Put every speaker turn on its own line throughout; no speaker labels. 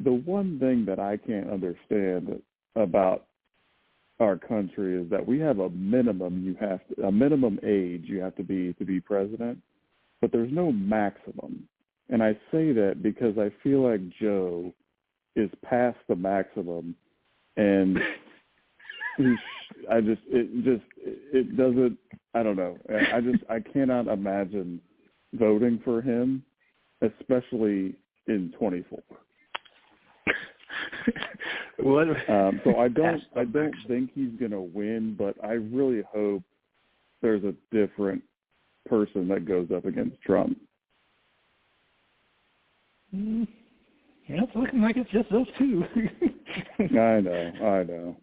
the one thing that I can't understand about our country is that we have a minimum age you have to be president, but there's no maximum. And I say that because I feel like Joe is past the maximum, and it doesn't. I don't know. I cannot imagine voting for him, especially in 24. So I don't think he's gonna win, but I really hope there's a different person that goes up against Trump.
Yeah, it's looking like it's just those two.
I know.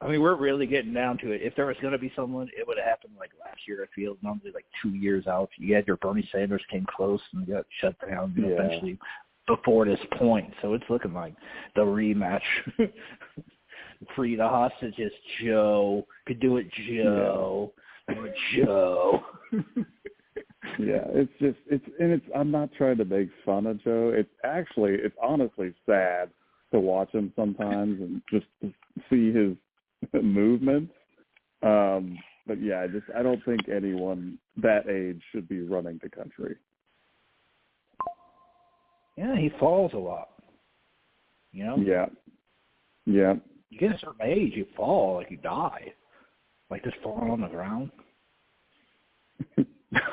I mean, we're really getting down to it. If there was going to be someone, it would have happened like last year, I feel. Normally like 2 years out. You had your Bernie Sanders came close and got shut down eventually before this point. So it's looking like the rematch. Free the hostages, Joe. Could do it, Joe.
Yeah.
Do it, Joe.
Yeah, I'm not trying to make fun of Joe. It's honestly sad to watch him sometimes and just to see his movements. But yeah, I don't think anyone that age should be running the country.
Yeah, he falls a lot. You know?
Yeah.
You get a certain age, you fall, like you die. Like just falling on the ground.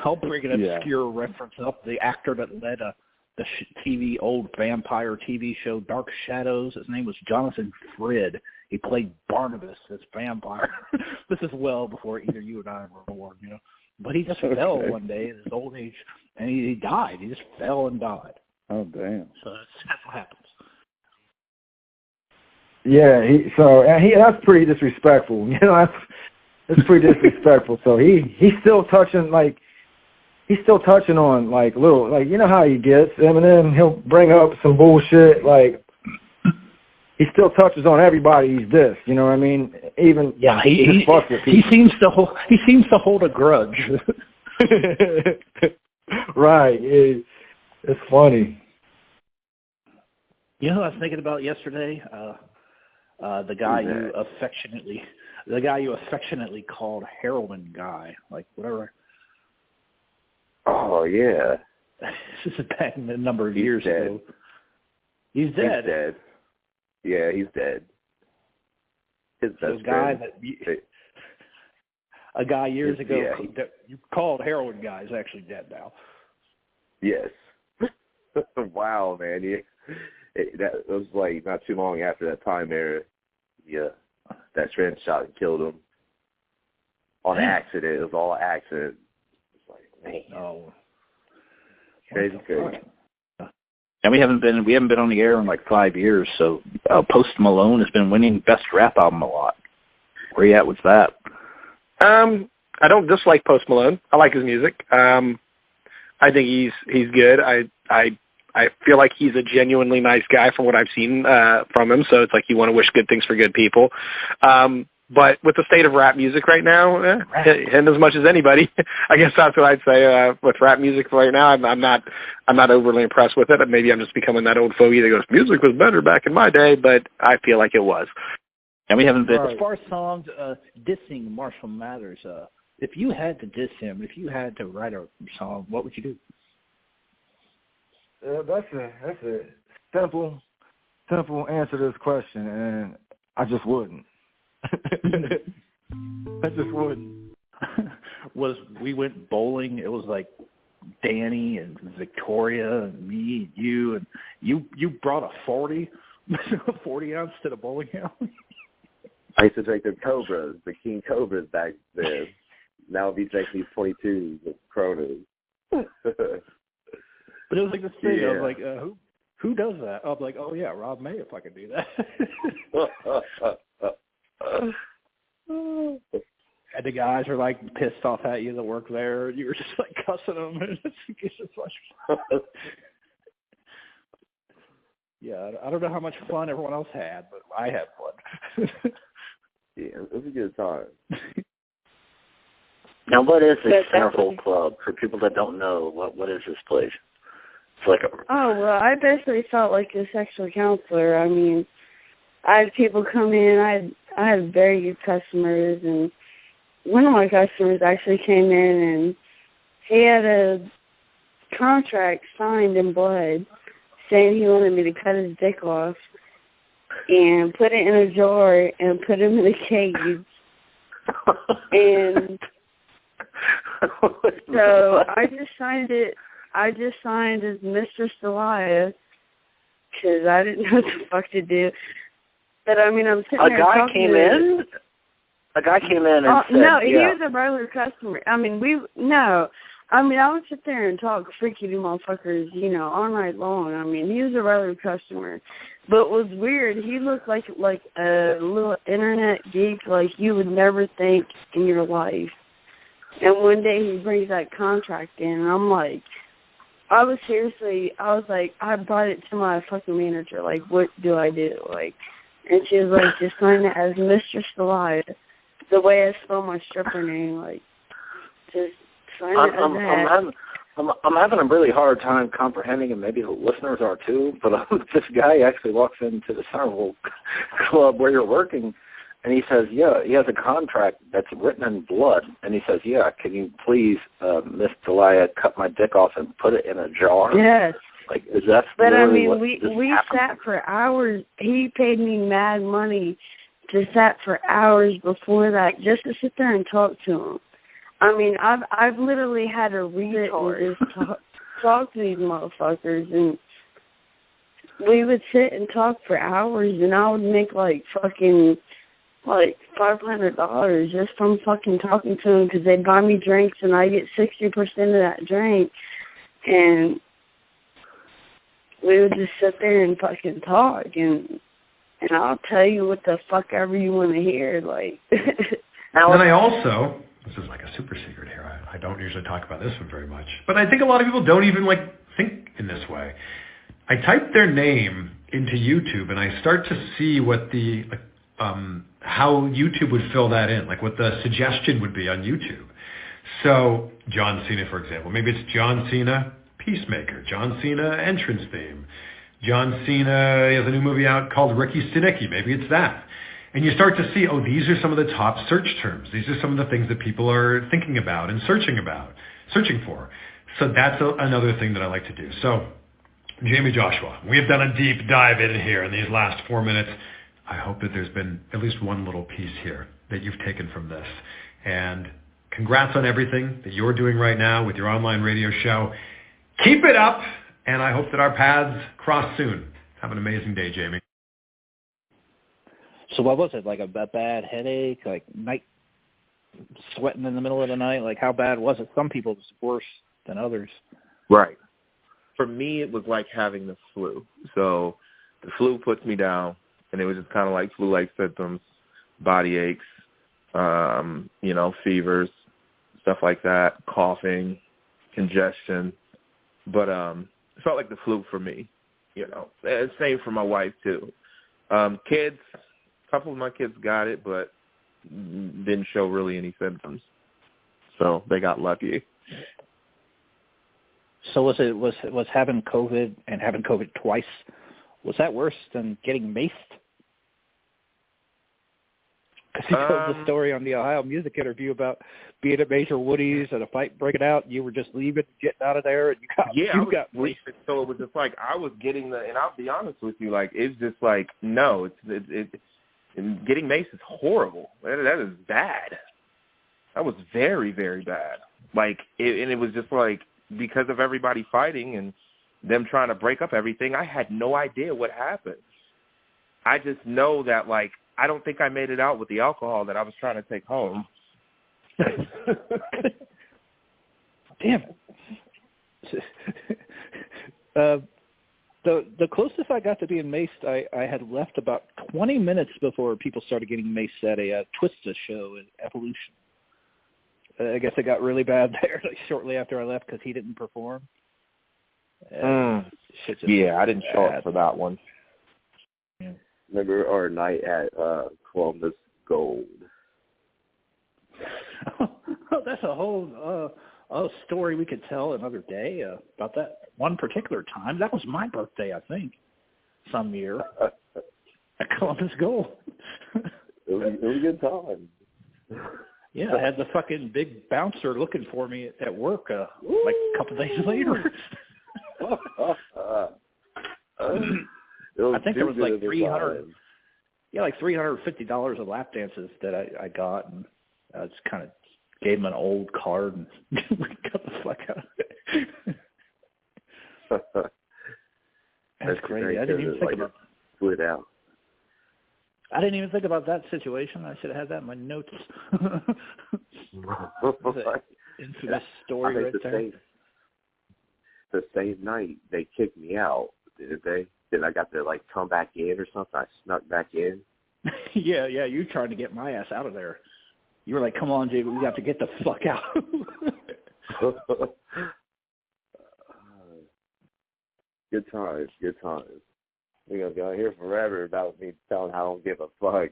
I'll bring an obscure reference up. The actor that led the old vampire TV show Dark Shadows, his name was Jonathan Frid. He played Barnabas, this vampire. This is well before either you and I were born, you know. But he just fell one day at his old age, and he died. He just fell and died.
Oh, damn.
So that's what happens.
Yeah, that's pretty disrespectful. You know, that's pretty disrespectful. So he's still touching on like little, like, you know how he gets. Eminem, he'll bring up some bullshit, like he still touches on everybody he's dissed, you know what I mean? Even
he seems to hold a grudge.
Right. It's funny.
You know who I was thinking about yesterday? The guy you affectionately called Heroin Guy, like whatever.
Oh yeah.
This is back in a number of years ago. He's dead.
He's dead. Yeah, he's dead.
A guy years ago you called Heroin Guy is actually dead now.
Yes. Wow, man. That was like not too long after that time era. Yeah, that trend shot and killed him on accident. It was all accident. It's like, man.
Oh,
crazy.
And we haven't been on the air in like 5 years. So Post Malone has been winning Best Rap Album a lot. Where you at with that?
I don't dislike Post Malone. I like his music. I think he's good. I feel like he's a genuinely nice guy from what I've seen from him. So it's like you want to wish good things for good people. But with the state of rap music right now, and as much as anybody, I guess that's what I'd say with rap music right now. I'm not overly impressed with it. Maybe I'm just becoming that old fogey that goes, music was better back in my day, but I feel like it was.
And we haven't been as far as songs dissing Marshall Mathers. If you had to diss him, if you had to write a song, what would you do?
That's a simple answer to this question, and I just wouldn't. I just wouldn't.
We went bowling. It was like Danny and Victoria and me and you brought a 40 ounce to the bowling alley.
I used to drink the Cobras, the King Cobras back then. Now we drink these 22s with Coronas.
But it was like this thing. I was like, who does that? I was like, oh yeah, Rob May, if I could do that. And the guys are like pissed off at you that work there. You were just like cussing them. It's just like, yeah, I don't know how much fun everyone else had, but I had fun.
Yeah, it was a good time.
Now, what is the Centerfold Club? For people that don't know, what is this place? Oh, well, I basically felt like a sexual counselor. I mean, I had people come in. I had very good customers, and one of my customers actually came in, and he had a contract signed in blood saying he wanted me to cut his dick off and put it in a jar and put him in a cage. And so I just signed it. I just signed as Mistress Deliah because I didn't know what the fuck to do. But, I mean, I'm sitting there talking to...
A guy came in and said...
No, he was a regular customer. I mean, I would sit there and talk freaky to motherfuckers, you know, all night long. I mean, he was a regular customer. But what was weird, he looked like a little internet geek like you would never think in your life. And one day he brings that contract in, and I'm like, I was like, I brought it to my fucking manager, like, what do I do? Like, and she was like, just sign it as Mistress Deliah, the way I spell my stripper name, like, just sign it as that.
I'm having a really hard time comprehending, and maybe the listeners are too, but this guy actually walks into the Centerville club where you're working, and he says, yeah, he has a contract that's written in blood, and he says, yeah, can you please, Miss Deliah, cut my dick off and put it in a jar?
Yes.
Like, is that
But, I
really
mean, we sat for hours. He paid me mad money to sat for hours before that just to sit there and talk to him. I mean, I've literally had to read it and just talk to these motherfuckers, and we would sit and talk for hours, and I would make like $500 just from fucking talking to them because they'd buy me drinks, and I get 60% of that drink, and we would just sit there and fucking talk, and I'll tell you what the fuck ever you want to hear, like.
And then I also. This is like a super secret here. I don't usually talk about this one very much. But I think a lot of people don't even think in this way. I type their name into YouTube and I start to see what the how YouTube would fill that in, like what the suggestion would be on YouTube. So John Cena, for example. Maybe it's John Cena Peacemaker, John Cena entrance theme. John Cena has a new movie out called Ricky Stenicki. Maybe it's that. And you start to see, these are some of the top search terms. These are some of the things that people are thinking about and searching for. So that's another thing that I like to do. So, Jayme Joshua, we have done a deep dive in here in these last 4 minutes. I hope that there's been at least one little piece here that you've taken from this. And congrats on everything that you're doing right now with your online radio show. Keep it up, and I hope that our paths cross soon. Have an amazing day, Jayme.
So what was it, like a bad headache, like night sweating in the middle of the night? Like how bad was it? Some people it's worse than others.
Right. For me, it was like having the flu. So the flu puts me down, and it was just kind of like flu-like symptoms, body aches, fevers, stuff like that, coughing, congestion. But it felt like the flu for me, And same for my wife, too. Kids, a couple of my kids got it, but didn't show really any symptoms. So they got lucky.
So was having COVID and having COVID twice, was that worse than getting maced? Because he told the story on the Ohio Music interview about being at Major Woody's and a fight breaking out, and you were just leaving, getting out of there, and you got maced.
So it was just like I was getting and I'll be honest with you, like it's just like no, it's getting maced is horrible. That is bad. That was very, very bad. Like it was just like because of everybody fighting and them trying to break up everything, I had no idea what happened. I just know that like I don't think I made it out with the alcohol that I was trying to take home.
Damn it. The closest I got to being maced, I had left about 20 minutes before people started getting maced at a Twista show at Evolution. I guess it got really bad there shortly after I left because he didn't perform.
I didn't show up for that one.
Yeah.
Remember our night at Columbus Gold?
Oh, that's a whole story we could tell another day about that one particular time. That was my birthday, I think, some year at Columbus Gold.
It was a good time.
Yeah, I had the fucking big bouncer looking for me at work like a couple days later. I think there was like 300. Yeah, like $350 of lap dances that I got, and I just kind of gave him an old card and got the fuck out of it. That's crazy. I didn't even think about
split out.
I didn't even think about that situation. I should have had that in my notes. Infamous story right there.
The same night they kicked me out, didn't they? Then I got to like come back in or something. I snuck back in.
Yeah, you trying to get my ass out of there. You were like, "Come on, Jay, we got to get the fuck out."
Good times. We're gonna be on here forever about me telling how I don't give a fuck.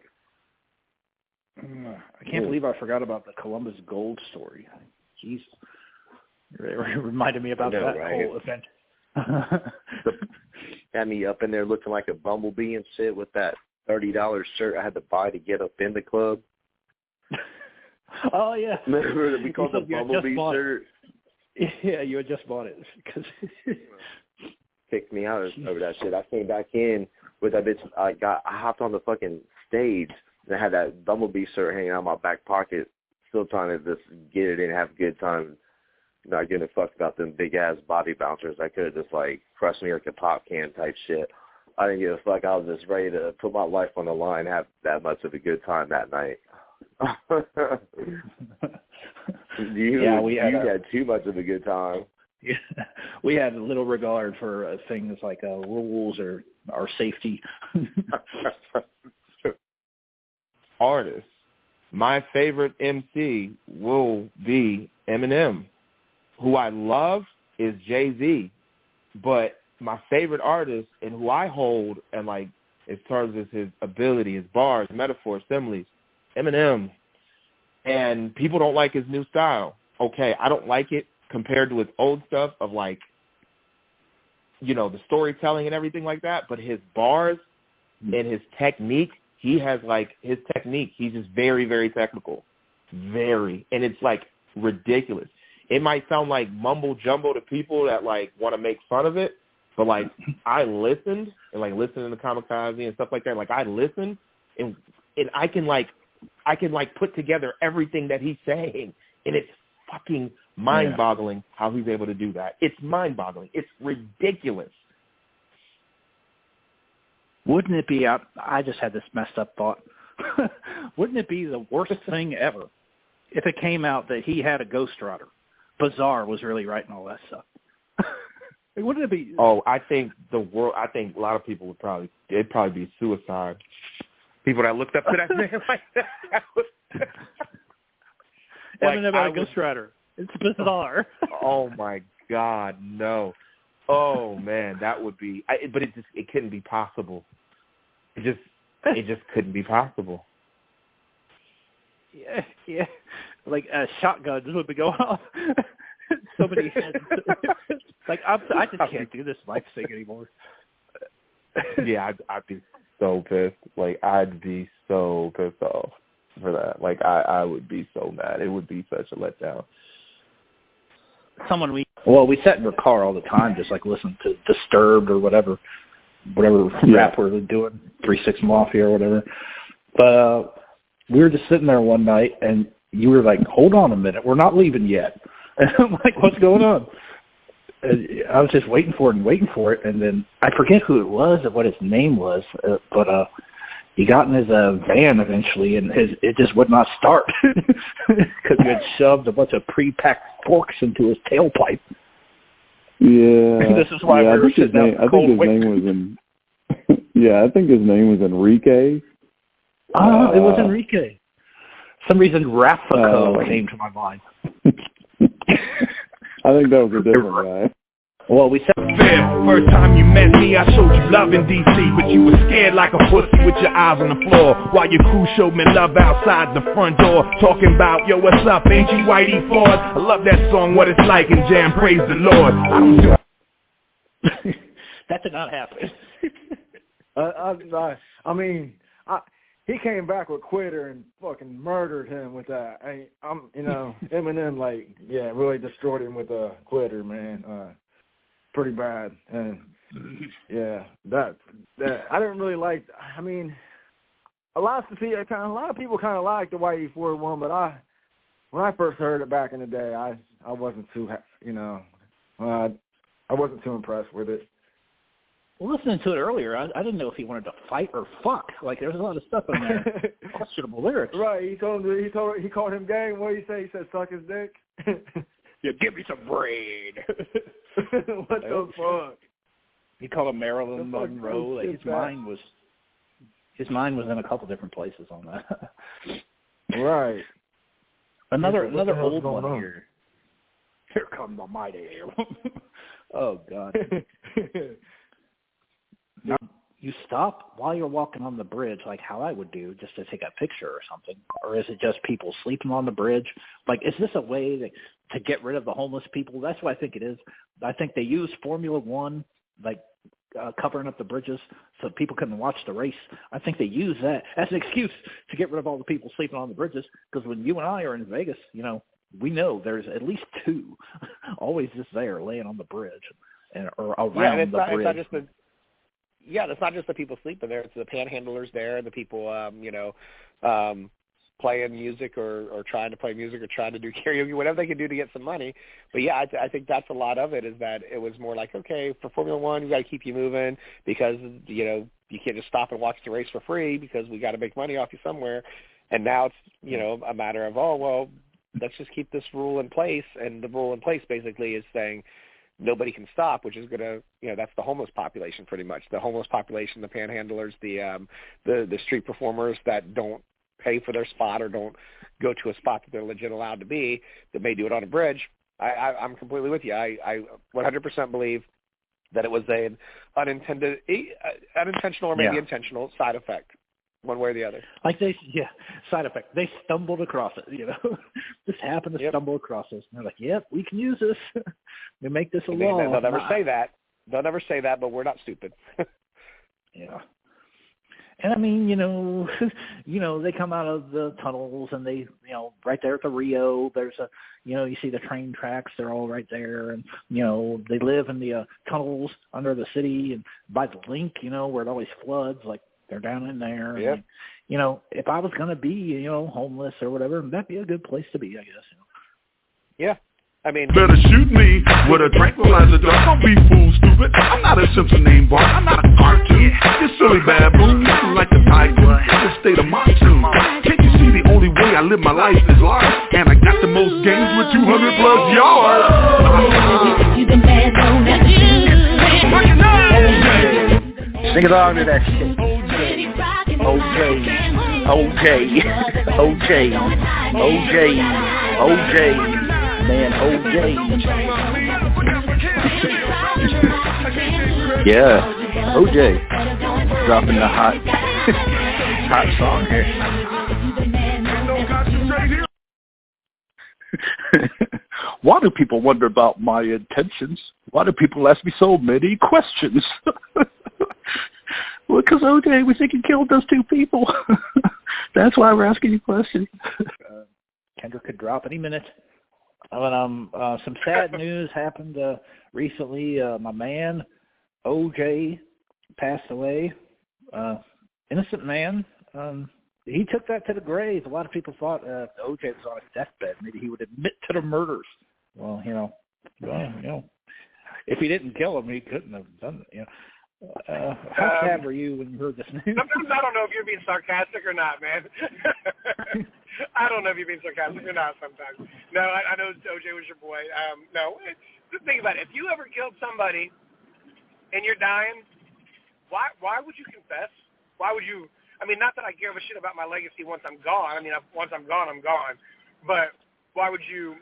I can't believe I forgot about the Columbus Gold story. Jeez, it reminded me about that whole event.
Had me up in there looking like a bumblebee and shit with that $30 shirt I had to buy to get up in the club.
Oh yeah,
remember that we called the bumblebee shirt?
Yeah, you had just bought it because
kicked me out over that shit. I came back in with that bitch. I hopped on the fucking stage and I had that bumblebee shirt hanging out of my back pocket, still trying to just get it in, have a good time. Not giving a fuck about them big ass body bouncers. I could have just like crushed me like a pop can type shit. I didn't give a fuck. I was just ready to put my life on the line, have that much of a good time that night. You had too much of a good time.
Yeah, we had little regard for things like rules or our safety.
Artists. My favorite MC will be Eminem. Who I love is Jay-Z, but my favorite artist and who I hold and like as terms of his ability, his bars, metaphors, similes, Eminem. And people don't like his new style. Okay, I don't like it compared to his old stuff of like, you know, the storytelling and everything like that, but his bars and his technique, he has like his technique, he's just very, very technical. Very. And it's like ridiculous. It might sound like mumble jumbo to people that like want to make fun of it, but like I listened and like listening to Kamikaze and stuff like that. Like I listened and I can put together everything that he's saying, and it's fucking mind-boggling how he's able to do that. It's mind-boggling. It's ridiculous.
Wouldn't it be? I just had this messed up thought. Wouldn't it be the worst thing ever if it came out that he had a ghostwriter? Bizarre was really writing all that stuff. Wouldn't it be?
Oh, I think a lot of people it'd probably be suicide. People that looked up to that man like that.
Eminem had a ghostwriter. It's bizarre.
Oh my God, no. Oh man, that would be. But it couldn't be possible. It just couldn't be possible.
Yeah. Like shotguns would be going off. Somebody had like I just can't do this life thing anymore.
Yeah, I'd be so pissed. Like I'd be so pissed off for that. Like I would be so mad. It would be such a letdown.
We sat in the car all the time, just like listening to Disturbed or whatever rap we're doing, 3-6 Mafia or whatever. But we were just sitting there one night, and you were like, "Hold on a minute, we're not leaving yet." And I'm like, "What's going on?" And I was just waiting for it, and then I forget who it was or what his name was, but he got in his van eventually, and it just would not start because he had shoved a bunch of pre-packed forks into his tailpipe.
Yeah.
And this is why we were sitting out.
I think his name was I think his name was Enrique.
It was Enrique. For some reason, Rafaco came to my mind.
I think that was a different guy.
Well, we said
first time you met me, I showed you love in D.C., but you were scared like a pussy with your eyes on the floor, while your crew showed me love outside the front door, talking about, yo, what's up, ain't you Whitey Ford? I love that song, What It's Like, and jam, praise the Lord. I don't do
that did not happen.
I mean, he came back with Quitter and fucking murdered him with that. Eminem, like, yeah, really destroyed him with Quitter, man. Pretty bad. And yeah, that I didn't really like. I mean, a lot of people kind of liked the Whitey Ford one, but when I first heard it back in the day, I wasn't too I wasn't too impressed with it.
Well, listening to it earlier, I didn't know if he wanted to fight or fuck. Like, there's a lot of stuff in there, questionable lyrics.
Right? He called him gay. What did he say? He said, "Suck his dick."
Yeah, give me some brain.
What the fuck?
He called him Marilyn Monroe. Like, his mind was in a couple different places on that. Right. Another old one here. Here comes the mighty. Oh God. Now, you stop while you're walking on the bridge, like how I would do, just to take a picture or something? Or is it just people sleeping on the bridge? Like, is this a way to get rid of the homeless people? That's what I think it is. I think they use Formula One, like covering up the bridges so people couldn't watch the race. I think they use that as an excuse to get rid of all the people sleeping on the bridges, because when you and I are in Vegas, we know there's at least two always just there laying on the bridge or around the bridge.
It's not just the people sleeping there. It's the panhandlers there, the people, playing music or trying to play music or trying to do karaoke, whatever they can do to get some money. But, yeah, I think that's a lot of it, is that it was more like, okay, for Formula One, we got to keep you moving because, you can't just stop and watch the race for free because we got to make money off you somewhere. And now it's, a matter of, oh, well, let's just keep this rule in place. And the rule in place basically is saying, nobody can stop, which is going to, that's the homeless population pretty much. The homeless population, the panhandlers, the street performers that don't pay for their spot or don't go to a spot that they're legit allowed to be, that may do it on a bridge. I'm completely with you. I 100% believe that it was an unintentional or maybe intentional side effect, one way or the other.
Like side effect. They stumbled across it, Just happened to stumble across this. And they're like, yep, we can use this. We make this a law.
They'll never say that. They'll never say that, but we're not stupid.
Yeah. And I mean, they come out of the tunnels and they, right there at the Rio, there's you see the train tracks, they're all right there. And, they live in the tunnels under the city and by the link, where it always floods, like they're down in there.
Yeah.
And, if I was going to be, homeless or whatever, that'd be a good place to be, I guess.
Yeah. I mean,
better shoot me with a tranquilizer dog. Don't be fool stupid. I'm not a Simpson name bar. I'm not a cartoon. You silly baboon. Listen like a tycoon. In the state of monsoon. Can't you see the only way I live my life is large? And I got the most games with 200 plus yards.
Sing along to that shit. OJ. Man, OJ. Yeah, OJ dropping the hot song here. Why do people wonder about my intentions? Why do people ask me so many questions? Well, because OJ, we think he killed those two people. That's why we're asking you questions. Kendrick could drop any minute. Some sad news happened recently. My man, OJ, passed away. Innocent man. He took that to the grave. A lot of people thought OJ was on his deathbed. Maybe he would admit to the murders. Well, if he didn't kill him, he couldn't have done it. How sad were you when you heard this news?
Sometimes I don't know if you're being sarcastic or not, man. I don't know if you're being sarcastic or not sometimes. No, I know OJ was your boy. No, just think about it. If you ever killed somebody and you're dying, why would you confess? Why would you? I mean, not that I give a shit about my legacy once I'm gone. I mean, once I'm gone, I'm gone. But why would you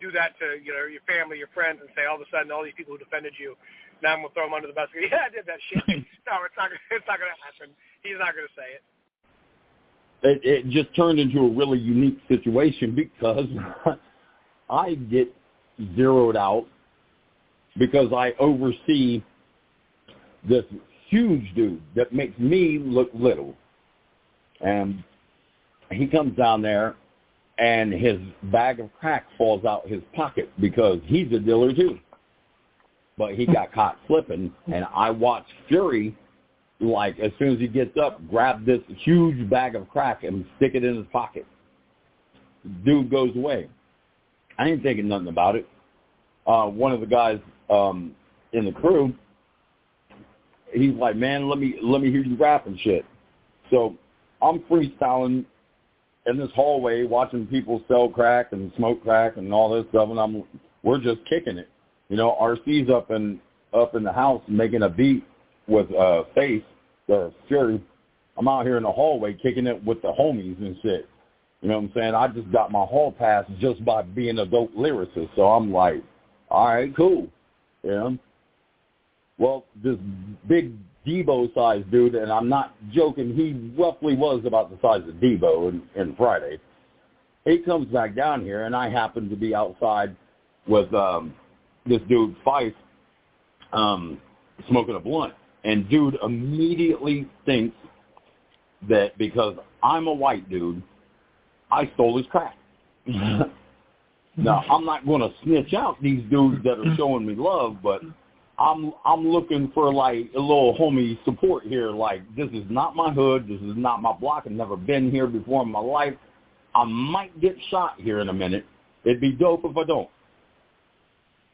do that to, your family, your friends, and say all of a sudden all these people who defended you, now I'm going to throw them under the bus. Yeah, I did that shit. No, it's not going to happen. He's not going to say it.
It just turned into a really unique situation because I get zeroed out because I oversee this huge dude that makes me look little. And he comes down there, and his bag of crack falls out his pocket because he's a dealer too. But he got caught slipping, and I watch Fury, like, as soon as he gets up, grab this huge bag of crack and stick it in his pocket. Dude goes away. I ain't thinking nothing about it. One of the guys in the crew, he's like, man, let me hear you rap and shit. So I'm freestyling in this hallway, watching people sell crack and smoke crack and all this stuff, and we're just kicking it. RC's up in the house making a beat with Face or Fury. I'm out here in the hallway kicking it with the homies and shit. You know what I'm saying? I just got my hall pass just by being a dope lyricist. So I'm like, all right, cool. Well, this big Debo-sized dude, and I'm not joking, he roughly was about the size of Debo in Friday. He comes back down here, and I happen to be outside with this dude, Fife, smoking a blunt. And dude immediately thinks that because I'm a white dude, I stole his crack. Now, I'm not going to snitch out these dudes that are showing me love, but I'm looking for, like, a little homie support here. Like, this is not my hood. This is not my block. I've never been here before in my life. I might get shot here in a minute. It'd be dope if I don't.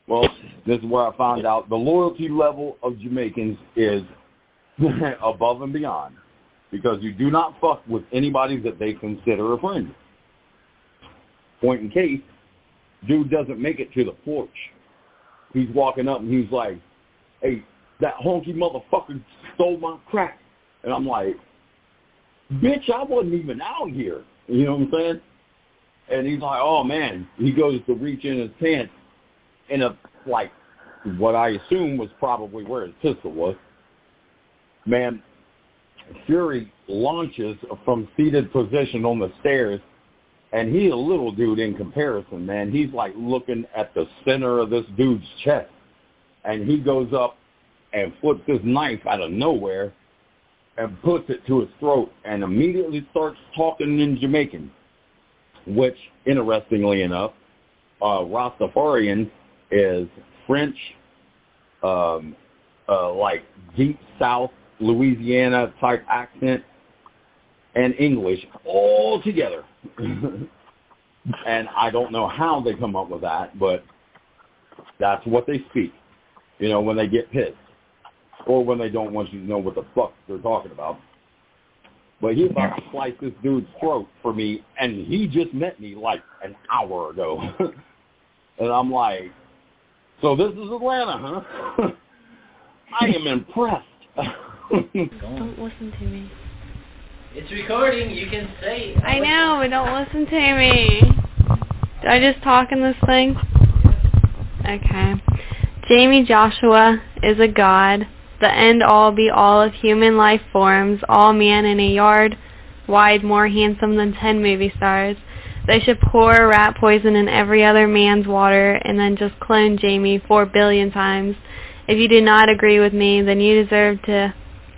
Well, this is where I found out the loyalty level of Jamaicans is above and beyond, because you do not fuck with anybody that they consider a friend. Point in case, dude doesn't make it to the porch. He's walking up and he's like, hey, that honky motherfucker stole my crack. And I'm like, bitch, I wasn't even out here. You know what I'm saying? And he's like, oh, man. He goes to reach in his pants in a, like, what I assume was probably where his pistol was. Man, Fury launches from seated position on the stairs, and he's a little dude in comparison, man. He's like looking at the center of this dude's chest, and he goes up and flips his knife out of nowhere and puts it to his throat and immediately starts talking in Jamaican, which, interestingly enough, Rastafarian is French, like deep South Louisiana type accent, and English all together. And I don't know how they come up with that, but that's what they speak, you know, when they get pissed or when they don't want you to know what the fuck they're talking about. But he's about to slice this dude's throat for me, and he just met me like an hour ago. And I'm like, so this is Atlanta, huh? I am impressed.
Don't listen to me.
It's recording. You can say.
I know, but don't listen to me. Did I just talk in this thing? Okay. Jayme Joshua is a god, the end-all be-all of human life forms, all man in a yard wide, more handsome than 10 movie stars. They should pour rat poison in every other man's water and then just clone Jayme 4 billion times. If you do not agree with me, then you deserve to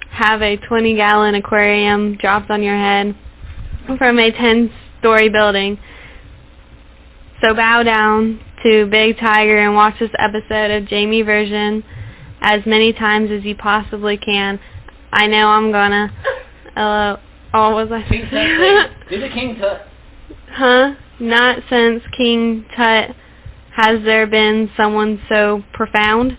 have a 20-gallon aquarium dropped on your head from a 10-story building. So bow down to Big Tiger and watch this episode of Jayme version as many times as you possibly can. I know I'm gonna. What was I saying?
Do the King Tut.
Huh? Not since King Tut has there been someone so profound.